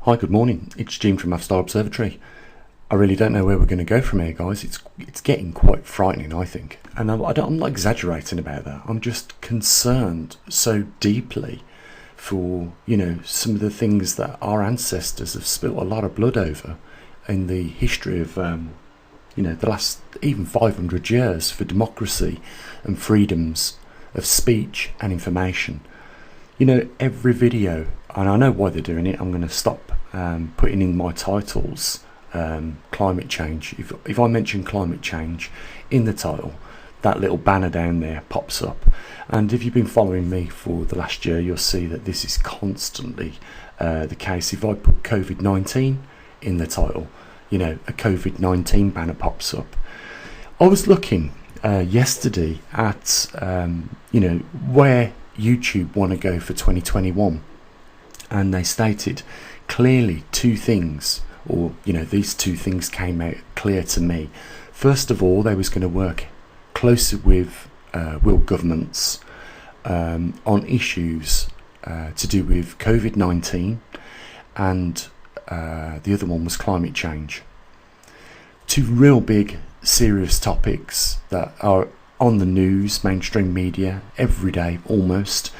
Hi, good morning. It's Jim from maverickstar Observatory. I really don't know where we're going to go from here, guys. It's getting quite frightening, I think. And I'm not exaggerating about that. I'm just concerned so deeply for, some of the things that our ancestors have spilt a lot of blood over in the history of, the last even 500 years for democracy and freedoms of speech and information. Every video, and I know why they're doing it. I'm going to stop putting in my titles climate change. If I mention climate change in the title, that little banner down there pops up. And if you've been following me for the last year, you'll see that this is constantly the case. If I put COVID-19 in the title, a COVID-19 banner pops up. I was looking yesterday at where YouTube want to go for 2021, and they stated clearly two things, or these two things came out clear to me. First of all, they was going to work closer with world governments on issues to do with COVID-19, and the other one was climate change. Two real big serious topics that are on the news, mainstream media, every day almost.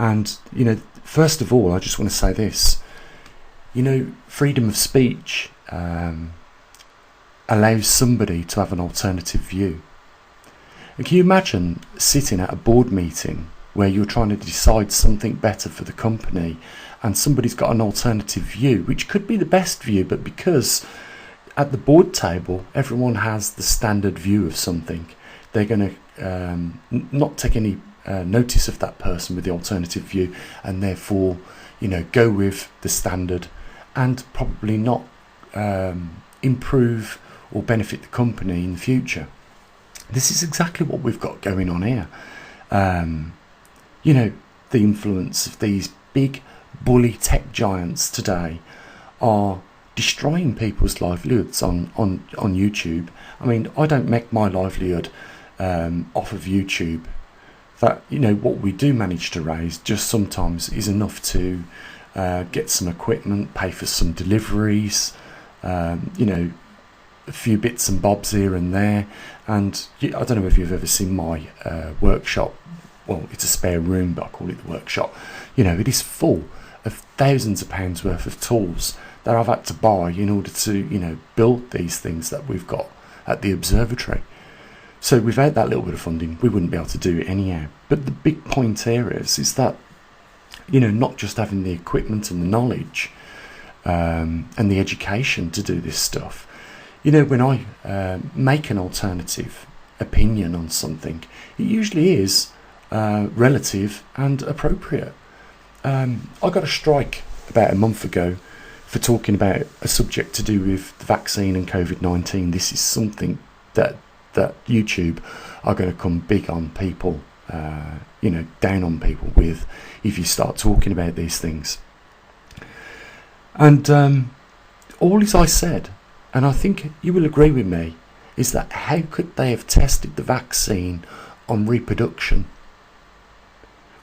And first of all, I just want to say this. Freedom of speech allows somebody to have an alternative view. And can you imagine sitting at a board meeting where you're trying to decide something better for the company, and somebody's got an alternative view, which could be the best view, but because at the board table everyone has the standard view of something, they're going to not take any notice of that person with the alternative view, and therefore go with the standard and probably not improve or benefit the company in the future. This is exactly what we've got going on here. The influence of these big bully tech giants today are destroying people's livelihoods on YouTube. I mean, I don't make my livelihood off of YouTube. That what we do manage to raise just sometimes is enough to get some equipment, pay for some deliveries, a few bits and bobs here and there. And I don't know if you've ever seen my workshop. Well, it's a spare room, but I call it the workshop. It is full of thousands of pounds worth of tools that I've had to buy in order to build these things that we've got at the observatory. So without that little bit of funding, we wouldn't be able to do it anyhow. But the big point here is that, not just having the equipment and the knowledge and the education to do this stuff. When I make an alternative opinion on something, it usually is relative and appropriate. I got a strike about a month ago for talking about a subject to do with the vaccine and COVID-19. This is something that YouTube are going to come big on people, down on people with, if you start talking about these things. And all as I said, and I think you will agree with me, is that how could they have tested the vaccine on reproduction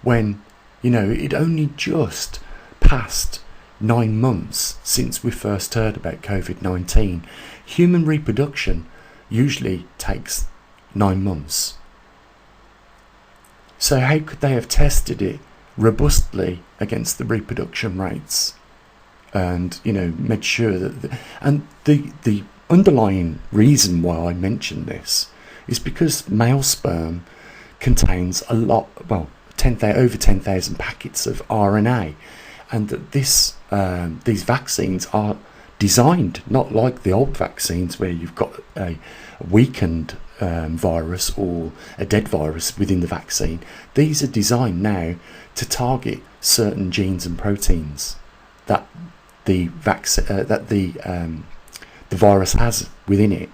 when, it only just passed 9 months since we first heard about COVID-19. Human reproduction usually takes 9 months. So how could they have tested it robustly against the reproduction rates and made sure that the underlying reason why I mention this is because male sperm contains a lot, over 10,000 packets of RNA, and that these vaccines are designed not like the old vaccines where you've got a weakened virus or a dead virus within the vaccine. These are designed now to target certain genes and proteins that the virus has within it,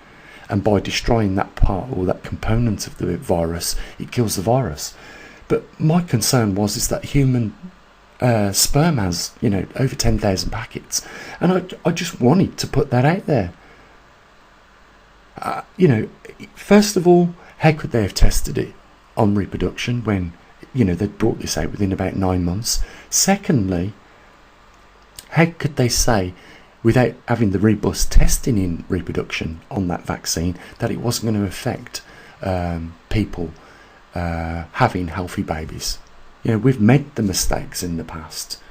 and by destroying that part or that component of the virus, it kills the virus. But my concern is that human sperm has over 10,000 packets, and I just wanted to put that out there. First of all, how could they have tested it on reproduction when they'd brought this out within about 9 months? Secondly, How could they say, without having the robust testing in reproduction on that vaccine, that it wasn't going to affect people having healthy babies? You know, we've made the mistakes in the past.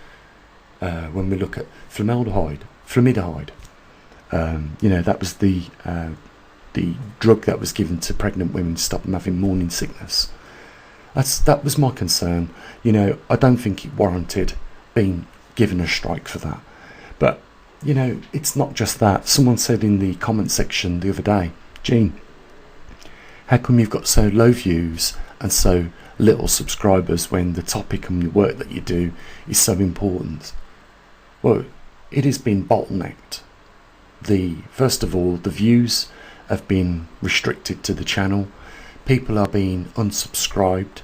When we look at formaldehyde, you know, that was the drug that was given to pregnant women to stop them having morning sickness. That was my concern. You know, I don't think it warranted being given a strike for that. But, you know, it's not just that. Someone said in the comment section the other day, Gene, how come you've got so low views and so little subscribers when the topic and the work that you do is so important? Well, it has been bottlenecked. First of all, the views have been restricted to the channel. People are being unsubscribed,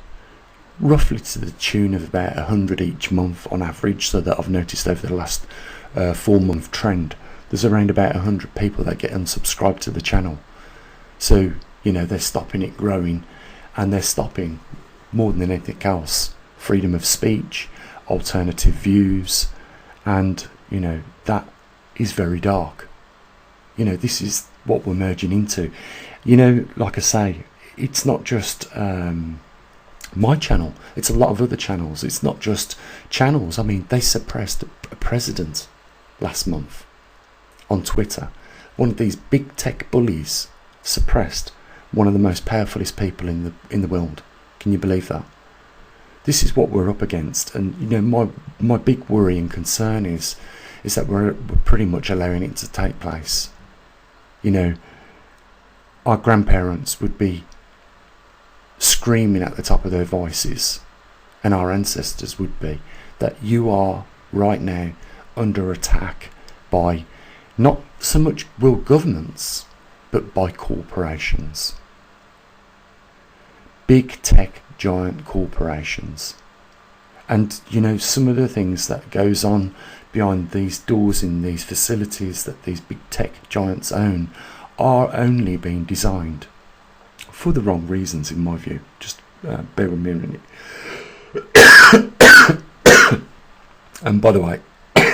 roughly to the tune of about 100 each month on average, so that I've noticed over the last 4-month trend, there's around about 100 people that get unsubscribed to the channel. So, you know, they're stopping it growing, and they're stopping, more than anything else, freedom of speech, alternative views, and, you know, that is very dark. You know, this is what we're merging into. You know, like I say, it's not just my channel, it's a lot of other channels. It's not just channels. I mean, they suppressed a president last month on Twitter. One of these big tech bullies suppressed one of the most powerfulest people in the world. Can you believe that? This is what we're up against. And, you know, my big worry and concern is that we're pretty much allowing it to take place. You know, our grandparents would be screaming at the top of their voices, and our ancestors would be, that you are right now under attack by not so much world governments, but by corporations. Big tech giant corporations. And, you know, some of the things that goes on behind these doors in these facilities that these big tech giants own are only being designed for the wrong reasons, in my view. Just bear with me a minute. And by the way,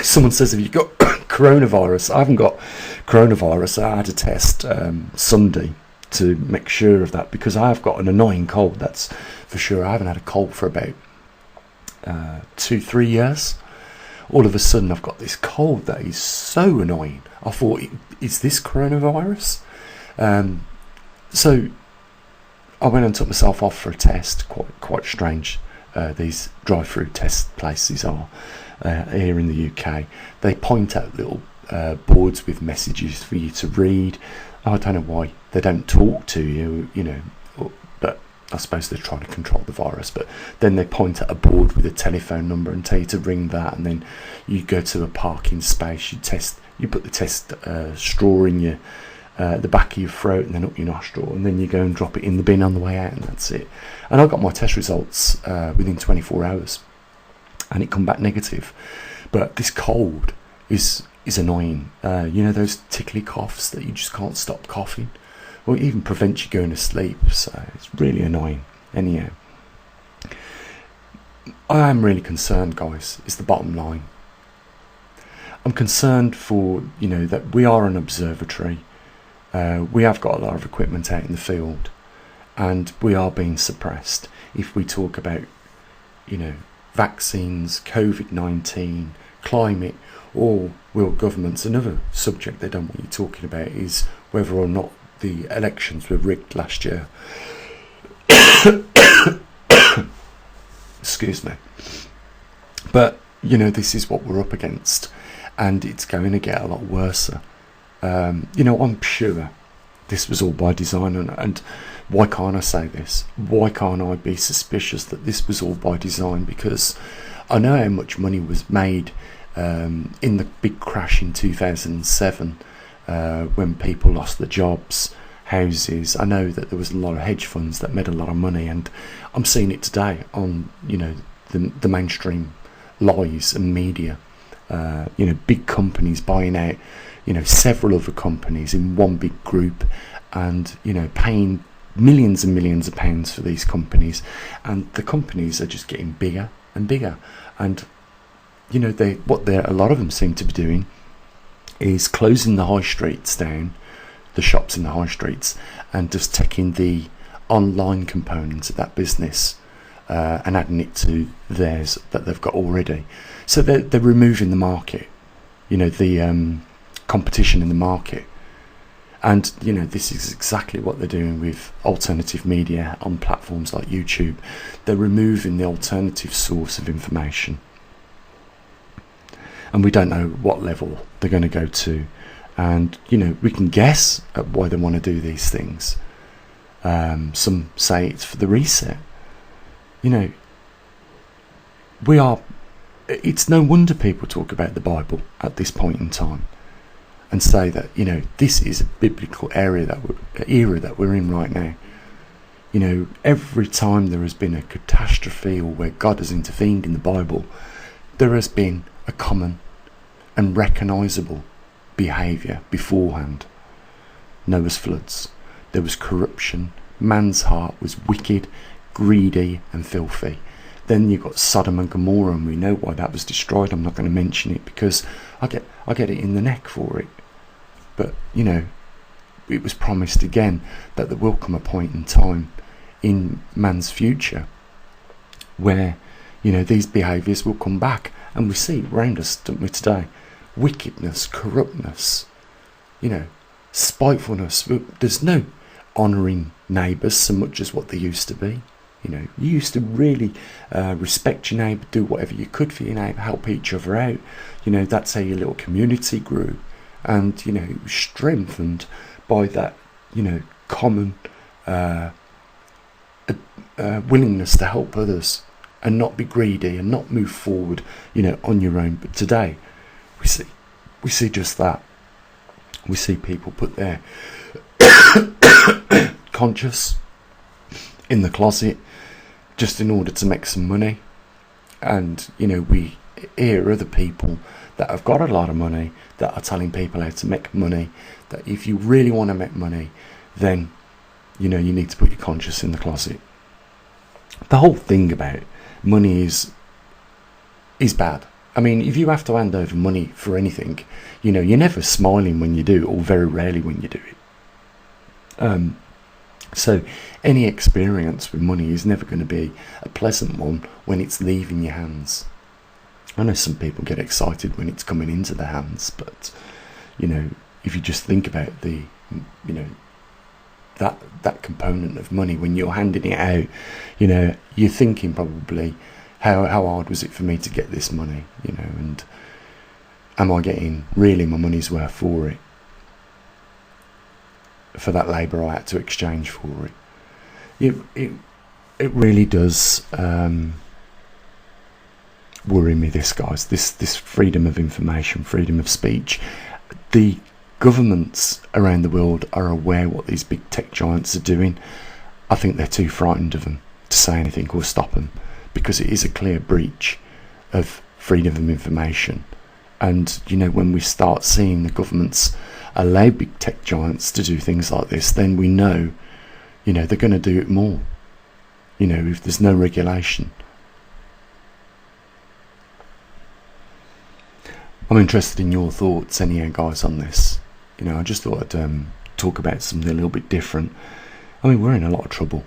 someone says, have you got coronavirus? I haven't got coronavirus. I had a test Sunday to make sure of that, because I have got an annoying cold, that's for sure. I haven't had a cold for about 2-3 years. All of a sudden I've got this cold that is so annoying. I thought, is this coronavirus? So I went and took myself off for a test. Quite strange. These drive-through test places are here in the UK. They point out little boards with messages for you to read. I don't know why they don't talk to you, you know, but I suppose they're trying to control the virus. But then they point at a board with a telephone number and tell you to ring that, and then you go to a parking space, you put the test straw in your the back of your throat and then up your nostril, and then you go and drop it in the bin on the way out, and that's it. And I got my test results within 24 hours, and it come back negative. But this cold is annoying. You know, those tickly coughs that you just can't stop coughing, or it even prevents you going to sleep. So it's really annoying. Anyhow, I am really concerned, guys, is the bottom line. I'm concerned for, you know, that we are an observatory. We have got a lot of equipment out in the field, and we are being suppressed. If we talk about, you know, vaccines, COVID-19, climate, or world governments, another subject they don't want you talking about is whether or not the elections were rigged last year. Excuse me. But, you know, this is what we're up against, and it's going to get a lot worse. You know, I'm sure this was all by design, and why can't I say this? Why can't I be suspicious that this was all by design? Because I know how much money was made in the big crash in 2007, when people lost their jobs, houses. I know that there was a lot of hedge funds that made a lot of money, and I'm seeing it today on, you know, the mainstream lies and media. You know, big companies buying out, you know, several other companies in one big group, and, you know, paying millions and millions of pounds for these companies, and the companies are just getting bigger and bigger. And a lot of them seem to be doing is closing the high streets down, the shops in the high streets, and just taking the online component of that business and adding it to theirs that they've got already. So they're removing the market, the competition in the market. And this is exactly what they're doing with alternative media on platforms like YouTube. They're removing the alternative source of information, and we don't know what level they're going to go to. And we can guess at why they want to do these things. Some say it's for the reset. It's no wonder people talk about the Bible at this point in time and say that this is a biblical era that we're in right now. Every time there has been a catastrophe or where God has intervened in the Bible, there has been a common and recognisable behaviour beforehand. Noah's floods. There was corruption. Man's heart was wicked, greedy and filthy. Then you've got Sodom and Gomorrah, and we know why that was destroyed. I'm not going to mention it because I get it in the neck for it. But it was promised again that there will come a point in time in man's future where these behaviours will come back, and we see around us, don't we, today, wickedness, corruptness, spitefulness. There's no honouring neighbours so much as what they used to be. You used to really respect your neighbour, do whatever you could for your neighbour, help each other out. That's how your little community grew, and it was strengthened by that common willingness to help others and not be greedy and not move forward on your own. But today we see just that. We see people put their conscience in the closet just in order to make some money. And we hear other people that have got a lot of money that are telling people how to make money, that if you really want to make money, then you need to put your conscience in the closet. The whole thing about money is bad. I mean, if you have to hand over money for anything, you're never smiling when you do, or very rarely when you do it. So any experience with money is never going to be a pleasant one when it's leaving your hands. I know some people get excited when it's coming into their hands, but if you just think about the that component of money when you're handing it out, you're thinking probably, how hard was it for me to get this money, and am I getting really my money's worth for it, for that labour I had to exchange for it. It really does worry me, this freedom of information, freedom of speech. The governments around the world are aware what these big tech giants are doing. I think they're too frightened of them to say anything or stop them, because it is a clear breach of freedom of information. And when we start seeing the governments allow big tech giants to do things like this, then we know they're going to do it more, if there's no regulation. I'm interested in your thoughts anyhow, guys, on this. I just thought I'd talk about something a little bit different. I mean, we're in a lot of trouble,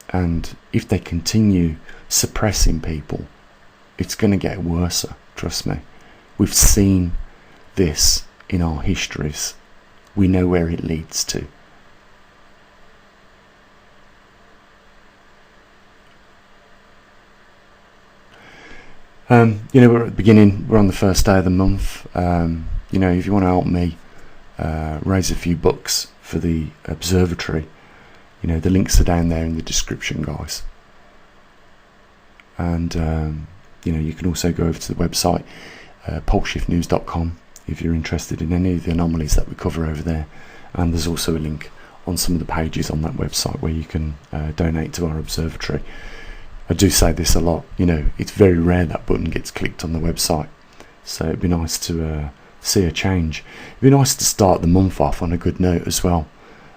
and if they continue suppressing people, it's going to get worse, trust me. We've seen this in our histories. We know where it leads to. We're at the beginning, we're on the first day of the month. If you want to help me raise a few bucks for the observatory, the links are down there in the description, guys. And you can also go over to the website, poleshiftnews.com, if you're interested in any of the anomalies that we cover over there. And there's also a link on some of the pages on that website where you can donate to our observatory. I do say this a lot, it's very rare that button gets clicked on the website, so it'd be nice to see a change. It'd be nice to start the month off on a good note as well.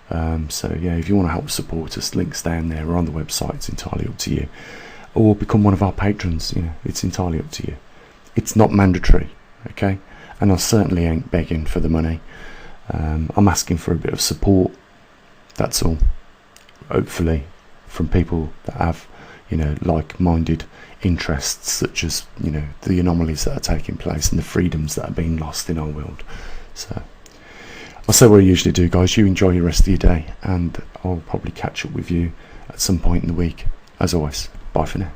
If you want to help support us, links down there or on the website. It's entirely up to you. Or become one of our patrons, it's entirely up to you. It's not mandatory, okay? And I certainly ain't begging for the money. I'm asking for a bit of support, that's all. Hopefully from people that have, like-minded interests, such as, the anomalies that are taking place and the freedoms that are being lost in our world. So I'll say what I usually do, guys. You enjoy your rest of your day, and I'll probably catch up with you at some point in the week. As always, bye for now.